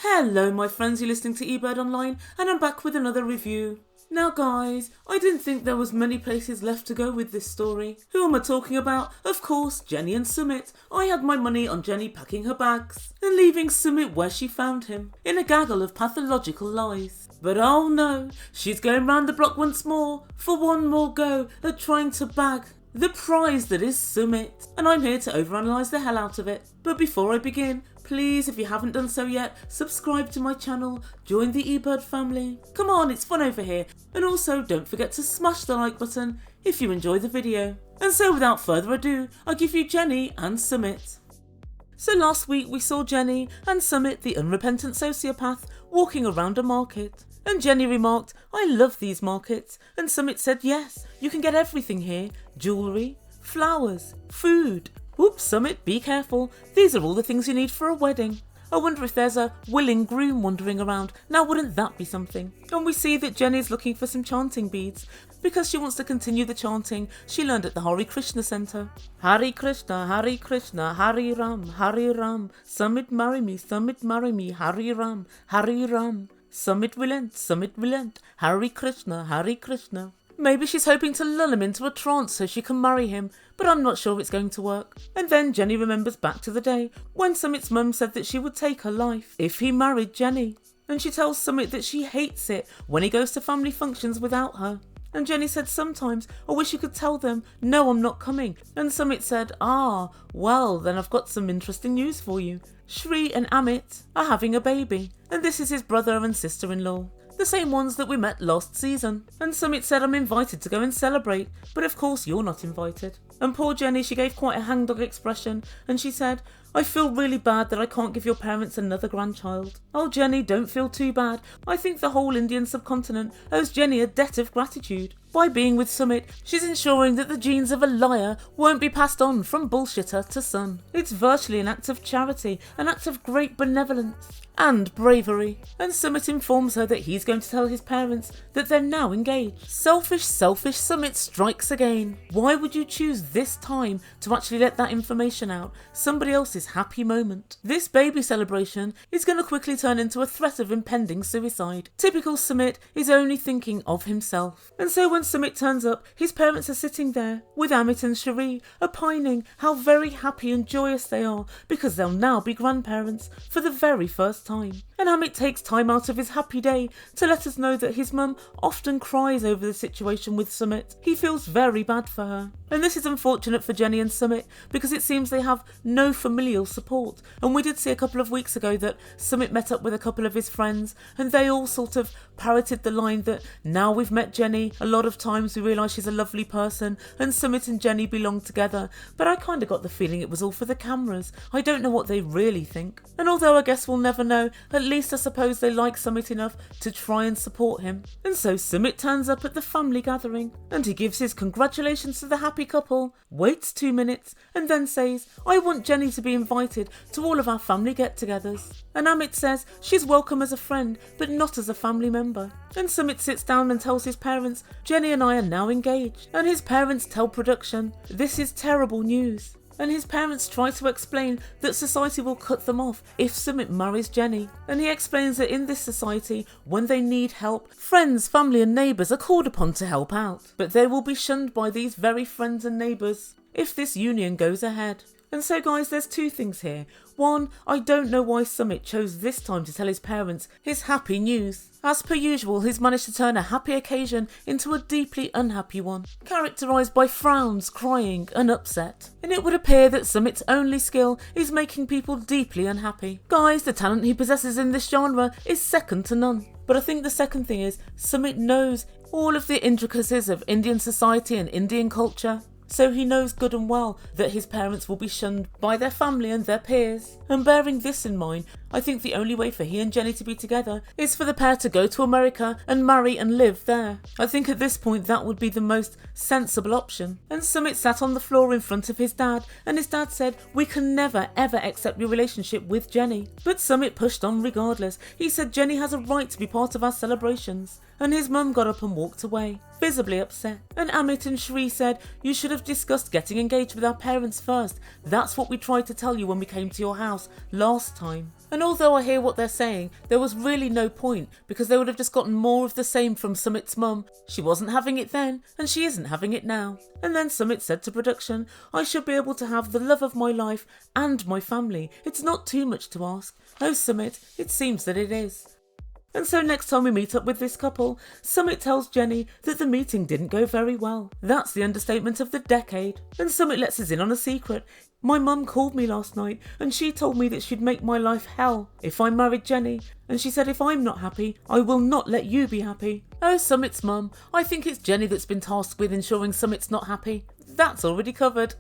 Hello my friends, you're listening to Ebird Online and I'm back with another review. Now guys, I didn't think there was many places left to go with this story. Who am I talking about? Of course, Jenny and Sumit. I had my money on Jenny packing her bags and leaving Sumit where she found him, in a gaggle of pathological lies. But oh no, she's going round the block once more for one more go at trying to bag the prize that is Sumit, and I'm here to overanalyse the hell out of it. But before I begin, please, if you haven't done so yet, subscribe to my channel, join the Ebird family. Come on, it's fun over here. And also, don't forget to smash the like button if you enjoy the video. And so without further ado, I give you Jenny and Sumit. So last week we saw Jenny and Sumit, the unrepentant sociopath, walking around a market. And Jenny remarked, "I love these markets." And Sumit said, "Yes, you can get everything here. Jewellery, flowers, food." Whoops, Sumit, be careful. These are all the things you need for a wedding. I wonder if there's a willing groom wandering around. Now wouldn't that be something? And we see that Jenny's looking for some chanting beads because she wants to continue the chanting she learned at the Hare Krishna Centre. Hare Krishna, Hare Ram, Sumit marry me, Hare Ram, Hare Ram. Sumit relent, Hare Krishna. Maybe she's hoping to lull him into a trance so she can marry him, but I'm not sure it's going to work. And then Jenny remembers back to the day when Summit's mum said that she would take her life if he married Jenny. And she tells Sumit that she hates it when he goes to family functions without her. And Jenny said, "Sometimes I wish you could tell them, no, I'm not coming." And Sumit said, well, then I've got some interesting news for you. Shri and Amit are having a baby, and this is his brother and sister-in-law. The same ones that we met last season. And Sumit said, "I'm invited to go and celebrate, but of course you're not invited." And poor Jenny, she gave quite a hangdog expression, and she said, "I feel really bad that I can't give your parents another grandchild." Oh Jenny, don't feel too bad. I think the whole Indian subcontinent owes Jenny a debt of gratitude. By being with Sumit, she's ensuring that the genes of a liar won't be passed on from bullshitter to son. It's virtually an act of charity, an act of great benevolence and bravery. And Sumit informs her that he's going to tell his parents that they're now engaged. Selfish Sumit strikes again. Why would you choose this time to actually let that information out? Somebody else's happy moment. This baby celebration is going to quickly turn into a threat of impending suicide. Typical Sumit is only thinking of himself. And so when Sumit turns up, his parents are sitting there with Amit and Shri, opining how very happy and joyous they are because they'll now be grandparents for the very first time. And Amit takes time out of his happy day to let us know that his mum often cries over the situation with Sumit. He feels very bad for her. And this is unfortunate for Jenny and Sumit because it seems they have no familial support. And we did see a couple of weeks ago that Sumit met up with a couple of his friends and they all sort of parroted the line that now we've met Jenny, a lot of times we realise she's a lovely person and Sumit and Jenny belong together. But I kind of got the feeling it was all for the cameras. I don't know what they really think. And although I guess we'll never know, at least I suppose they like Sumit enough to try and support him. And so Sumit turns up at the family gathering and he gives his congratulations to the happy couple, waits 2 minutes and then says, "I want Jenny to be invited to all of our family get-togethers." And Amit says she's welcome as a friend but not as a family member. And Sumit sits down and tells his parents, "Jenny and I are now engaged." And his parents tell production, "This is terrible news." And his parents try to explain that society will cut them off if Sumit marries Jenny. And he explains that in this society, when they need help, friends, family and neighbours are called upon to help out. But they will be shunned by these very friends and neighbours if this union goes ahead. And so guys, there's two things here. One, I don't know why Sumit chose this time to tell his parents his happy news. As per usual, he's managed to turn a happy occasion into a deeply unhappy one, characterised by frowns, crying and upset. And it would appear that Sumit's only skill is making people deeply unhappy. Guys, the talent he possesses in this genre is second to none. But I think the second thing is Sumit knows all of the intricacies of Indian society and Indian culture. So he knows good and well that his parents will be shunned by their family and their peers. And bearing this in mind, I think the only way for he and Jenny to be together is for the pair to go to America and marry and live there. I think at this point that would be the most sensible option. And Sumit sat on the floor in front of his dad and his dad said, "We can never ever accept your relationship with Jenny." But Sumit pushed on regardless. He said Jenny has a right to be part of our celebrations. and his mum got up and walked away, visibly upset. And Amit and Shri said, "You should have discussed getting engaged with our parents first. That's what we tried to tell you when we came to your house last time." And although I hear what they're saying, there was really no point, because they would have just gotten more of the same from Sumit's mum. She wasn't having it then, and she isn't having it now. And then Sumit said to production, "I should be able to have the love of my life and my family. It's not too much to ask." Oh Sumit, it seems that it is. And so next time we meet up with this couple, Sumit tells Jenny that the meeting didn't go very well. That's the understatement of the decade. And Sumit lets us in on a secret. "My mum called me last night and she told me that she'd make my life hell if I married Jenny. And she said if I'm not happy, I will not let you be happy." Oh, Summit's mum. I think it's Jenny that's been tasked with ensuring Summit's not happy. That's already covered.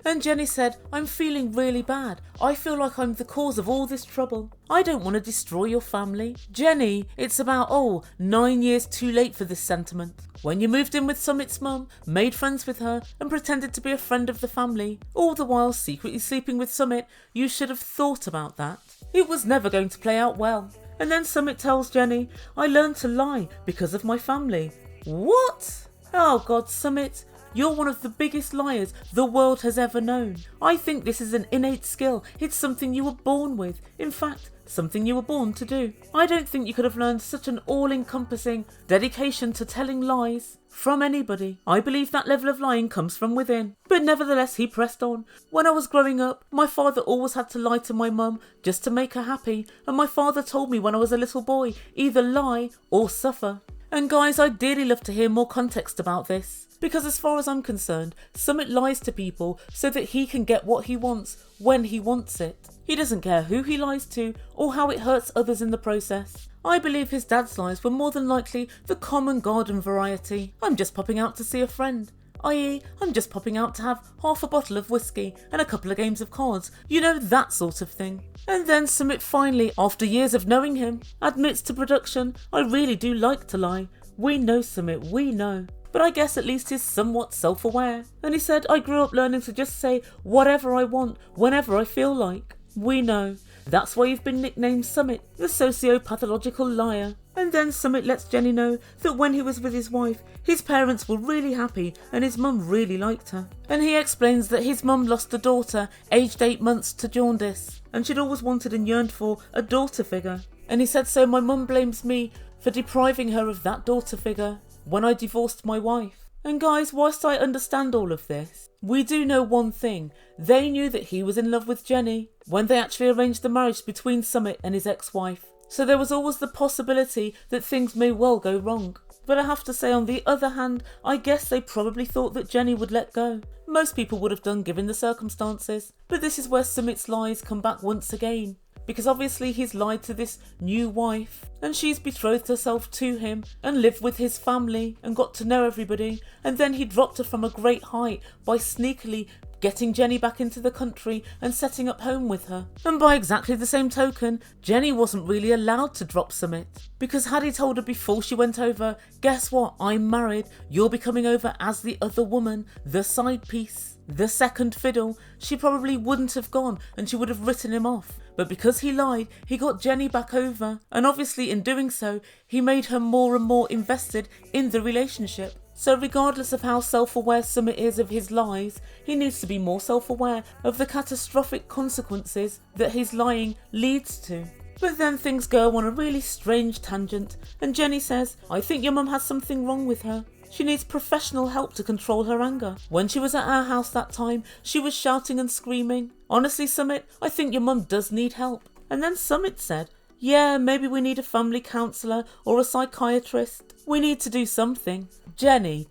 And Jenny said, "I'm feeling really bad. I feel like I'm the cause of all this trouble. I don't want to destroy your family." Jenny, it's about, 9 years too late for this sentiment. When you moved in with Summit's mum, made friends with her, and pretended to be a friend of the family, all the while secretly sleeping with Sumit, you should have thought about that. It was never going to play out well. And then Sumit tells Jenny, "I learned to lie because of my family." What? Oh God, Sumit. You're one of the biggest liars the world has ever known. I think this is an innate skill. It's something you were born with. In fact, something you were born to do. I don't think you could have learned such an all-encompassing dedication to telling lies from anybody. I believe that level of lying comes from within. But nevertheless, he pressed on. "When I was growing up, my father always had to lie to my mum just to make her happy. And my father told me when I was a little boy, either lie or suffer." And guys, I'd dearly love to hear more context about this. Because as far as I'm concerned, Sumit lies to people so that he can get what he wants when he wants it. He doesn't care who he lies to or how it hurts others in the process. I believe his dad's lies were more than likely the common garden variety. "I'm just popping out to see a friend." i.e., "I'm just popping out to have half a bottle of whiskey and a couple of games of cards." You know, that sort of thing. And then Sumit finally, after years of knowing him, admits to production, "I really do like to lie." We know Sumit, we know. But I guess at least he's somewhat self-aware. And he said, "I grew up learning to just say whatever I want, whenever I feel like." We know. That's why you've been nicknamed Sumit, the socio-pathological liar. And then Sumit lets Jenny know that when he was with his wife, his parents were really happy and his mum really liked her. And he explains that his mum lost a daughter aged 8 months to jaundice, and she'd always wanted and yearned for a daughter figure. And he said, "So my mum blames me for depriving her of that daughter figure when I divorced my wife." And guys, whilst I understand all of this, we do know one thing. They knew that he was in love with Jenny when they actually arranged the marriage between Sumit and his ex-wife. So there was always the possibility that things may well go wrong. But I have to say, on the other hand, I guess they probably thought that Jenny would let go. Most people would have done given the circumstances. But this is where Sumit's lies come back once again. Because obviously he's lied to this new wife and she's betrothed herself to him and lived with his family and got to know everybody, and then he dropped her from a great height by sneakily getting Jenny back into the country and setting up home with her. And by exactly the same token, Jenny wasn't really allowed to drop Sumit, because had he told her before she went over, "Guess what, I'm married, you'll be coming over as the other woman, the side piece, the second fiddle," she probably wouldn't have gone and she would have written him off. But because he lied, he got Jenny back over, and obviously in doing so, he made her more and more invested in the relationship. So regardless of how self-aware Sumit is of his lies, he needs to be more self-aware of the catastrophic consequences that his lying leads to. But then things go on a really strange tangent, and Jenny says, "I think your mum has something wrong with her. She needs professional help to control her anger. When she was at our house that time, she was shouting and screaming. Honestly, Sumit, I think your mum does need help." And then Sumit said, "Yeah, maybe we need a family counsellor or a psychiatrist. We need to do something." Jenny,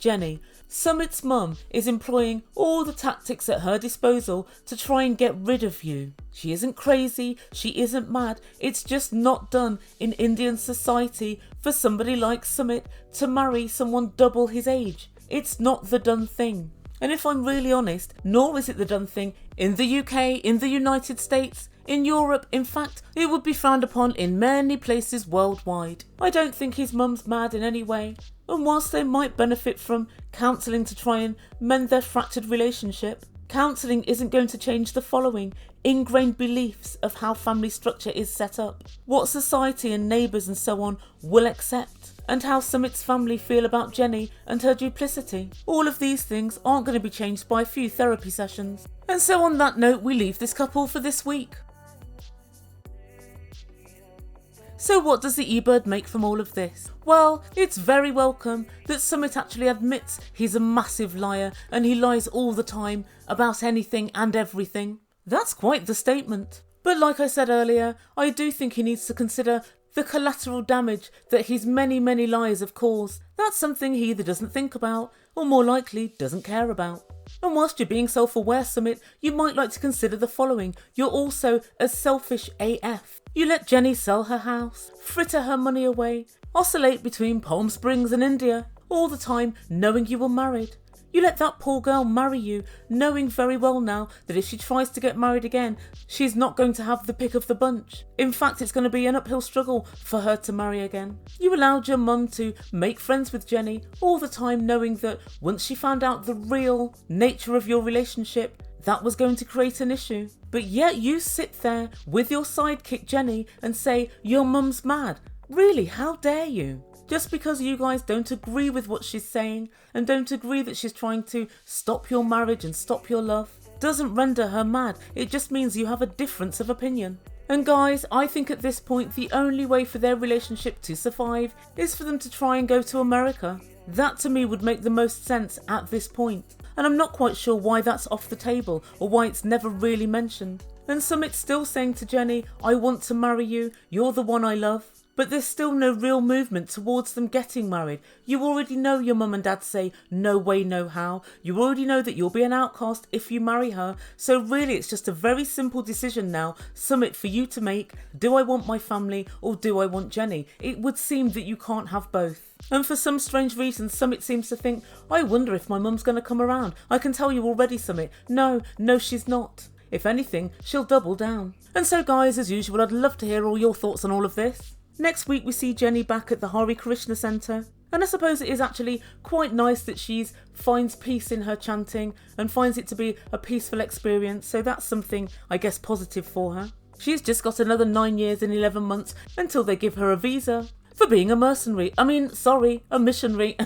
Summit's mum is employing all the tactics at her disposal to try and get rid of you. She isn't crazy, she isn't mad, it's just not done in Indian society for somebody like Sumit to marry someone double his age. It's not the done thing. And if I'm really honest, nor is it the done thing in the UK, in the United States, in Europe. In fact, it would be frowned upon in many places worldwide. I don't think his mum's mad in any way. And whilst they might benefit from counselling to try and mend their fractured relationship, Counselling isn't going to change the following ingrained beliefs of how family structure is set up, what society and neighbours and so on will accept, and how Sumit's family feel about Jenny and her duplicity. All of these things aren't going to be changed by a few therapy sessions. And so on that note, we leave this couple for this week. So what does the Ebird make from all of this? Well, it's very welcome that Sumit actually admits he's a massive liar and he lies all the time about anything and everything. That's quite the statement. But like I said earlier, I do think he needs to consider the collateral damage that his many lies have caused. That's something he either doesn't think about or more likely doesn't care about. And whilst you're being self-aware, Sumit, you might like to consider the following. You're also a selfish AF. You let Jenny sell her house, fritter her money away, oscillate between Palm Springs and India, all the time knowing you were married. You let that poor girl marry you, knowing very well now that if she tries to get married again, she's not going to have the pick of the bunch. In fact, it's going to be an uphill struggle for her to marry again. You allowed your mum to make friends with Jenny, all the time knowing that once she found out the real nature of your relationship, that was going to create an issue. But yet you sit there with your sidekick Jenny and say your mum's mad. Really, how dare you? Just because you guys don't agree with what she's saying and don't agree that she's trying to stop your marriage and stop your love doesn't render her mad. It just means you have a difference of opinion. And guys, I think at this point the only way for their relationship to survive is for them to try and go to America. That to me would make the most sense at this point. And I'm not quite sure why that's off the table or why it's never really mentioned. And Sumit's still saying to Jenny, I want to marry you, you're the one I love. But there's still no real movement towards them getting married. You already know your mum and dad say no way, no how. You already know that you'll be an outcast if you marry her. So really it's just a very simple decision now, Sumit, for you to make. Do I want my family or do I want Jenny? It would seem that you can't have both. And for some strange reason, Sumit seems to think, I wonder if my mum's going to come around. I can tell you already, Sumit. No, she's not. If anything, she'll double down. And so guys, as usual, I'd love to hear all your thoughts on all of this. Next week we see Jenny back at the Hari Krishna Centre, and I suppose it is actually quite nice that she finds peace in her chanting and finds it to be a peaceful experience, so that's something I guess positive for her. She's just got another 9 years and 11 months until they give her a visa for being a mercenary. A missionary.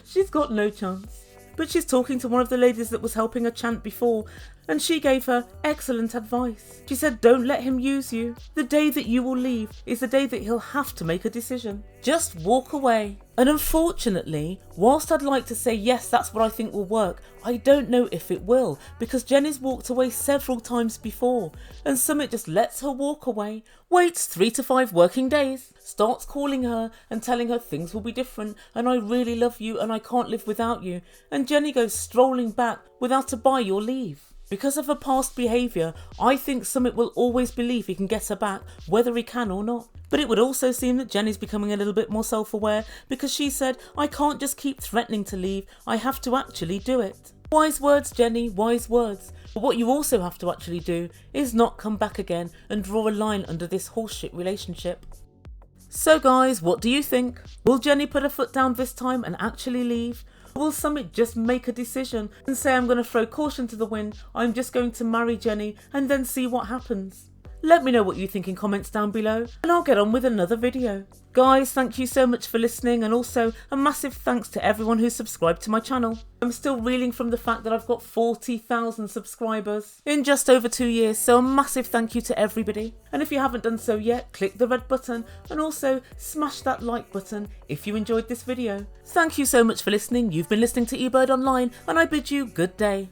She's got no chance. But she's talking to one of the ladies that was helping her chant before, and she gave her excellent advice. She said, don't let him use you. The day that you will leave is the day that he'll have to make a decision. Just walk away. And unfortunately, whilst I'd like to say yes, that's what I think will work, I don't know if it will, because Jenny's walked away several times before, and Sumit just lets her walk away, waits 3 to 5 working days, starts calling her and telling her things will be different, and I really love you and I can't live without you, and Jenny goes strolling back without a bye or leave. Because of her past behaviour, I think Sumit will always believe he can get her back, whether he can or not. But it would also seem that Jenny's becoming a little bit more self-aware, because she said, I can't just keep threatening to leave, I have to actually do it. Wise words, Jenny, wise words. But what you also have to actually do is not come back again and draw a line under this horseshit relationship. So guys, what do you think? Will Jenny put her foot down this time and actually leave? Or will Sumit just make a decision and say, I'm going to throw caution to the wind, I'm just going to marry Jenny and then see what happens? Let me know what you think in comments down below, and I'll get on with another video. Guys, thank you so much for listening, and also a massive thanks to everyone who's subscribed to my channel. I'm still reeling from the fact that I've got 40,000 subscribers in just over 2 years, so a massive thank you to everybody. And if you haven't done so yet, click the red button and also smash that like button if you enjoyed this video. Thank you so much for listening. You've been listening to Ebird Online, and I bid you good day.